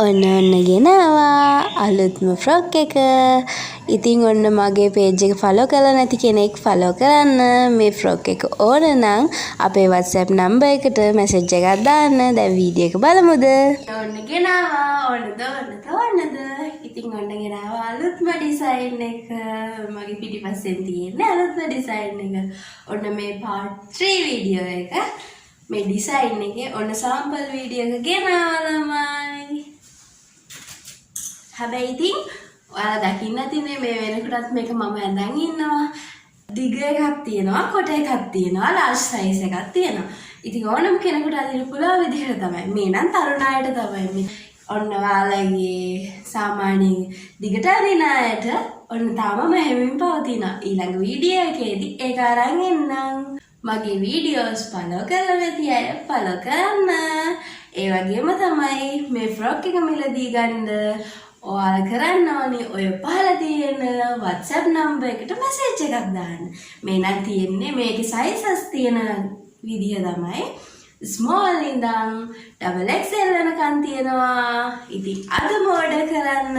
ඔන්න ගෙනවා අලුත්ම ෆ්‍රොක් එක. ඉතින් ඔන්න මගේ පේජ් එක ෆලෝ කරලා නැති කෙනෙක් ෆලෝ කරන්න. මේ ෆ්‍රොක් එක ඕන නම් අපේ WhatsApp නම්බර් එකට මැසේජ් එකක් දාන්න. දැන් වීඩියෝ එක බලමුද? ඔන්න ගෙනවා. ඕනද? ඉතින් ඔන්න ගෙනවා අලුත්ම ඩිසයින් එක. මගේ පිටිපස්සෙන් තියෙන්නේ අලුත්ම ඩිසයින් එක. ඔන්න මේ part 3 වීඩියෝ එක. මේ ඩිසයින් එකේ ඔන්න සාම්පල් වීඩියෝ එක ගෙනවා ළමයි. හැබැයි ඉතින් ඔයාලා දකින්න තියෙන්නේ මේ වෙනකොටත් මේක මම ඇඳන් ඉන්නවා. දිග එකක් තියෙනවා, කොට එකක් තියෙනවා, ලාර්ජ් සයිස් එකක් තියෙනවා. ඉතින් ඕනම කෙනෙකුට අදින්න පුළුවන් විදිහට තමයි. මේ නම් තරුණ අයට තමයි. ඔන්න ඔයාලගේ සාමාන්‍ය දිගට අදින අයට ඔන්න තාමම හැමෙමින් පවතිනවා. ඊළඟ වීඩියෝ එකේදී ඒක අරන් එන්නම්. මගේ වීඩියෝස් ෆලෝ කරලා නැති අය ෆලෝ කරන්න. ඒ වගේම තමයි මේ ෆ්‍රොක් එක මිලදී ගන්න ඔයාලා කරන්න ඕනේ ඔය පහළ තියෙන WhatsApp නම්බර් එකට මැසේජ් එකක් දාන්න. මේ නම් තියෙන්නේ මේකේ සයිසස් තියෙන විදිය තමයි small ඉඳන් XXL වෙනකන් තියෙනවා. ඉතින් අදම ඕඩර් කරන්න.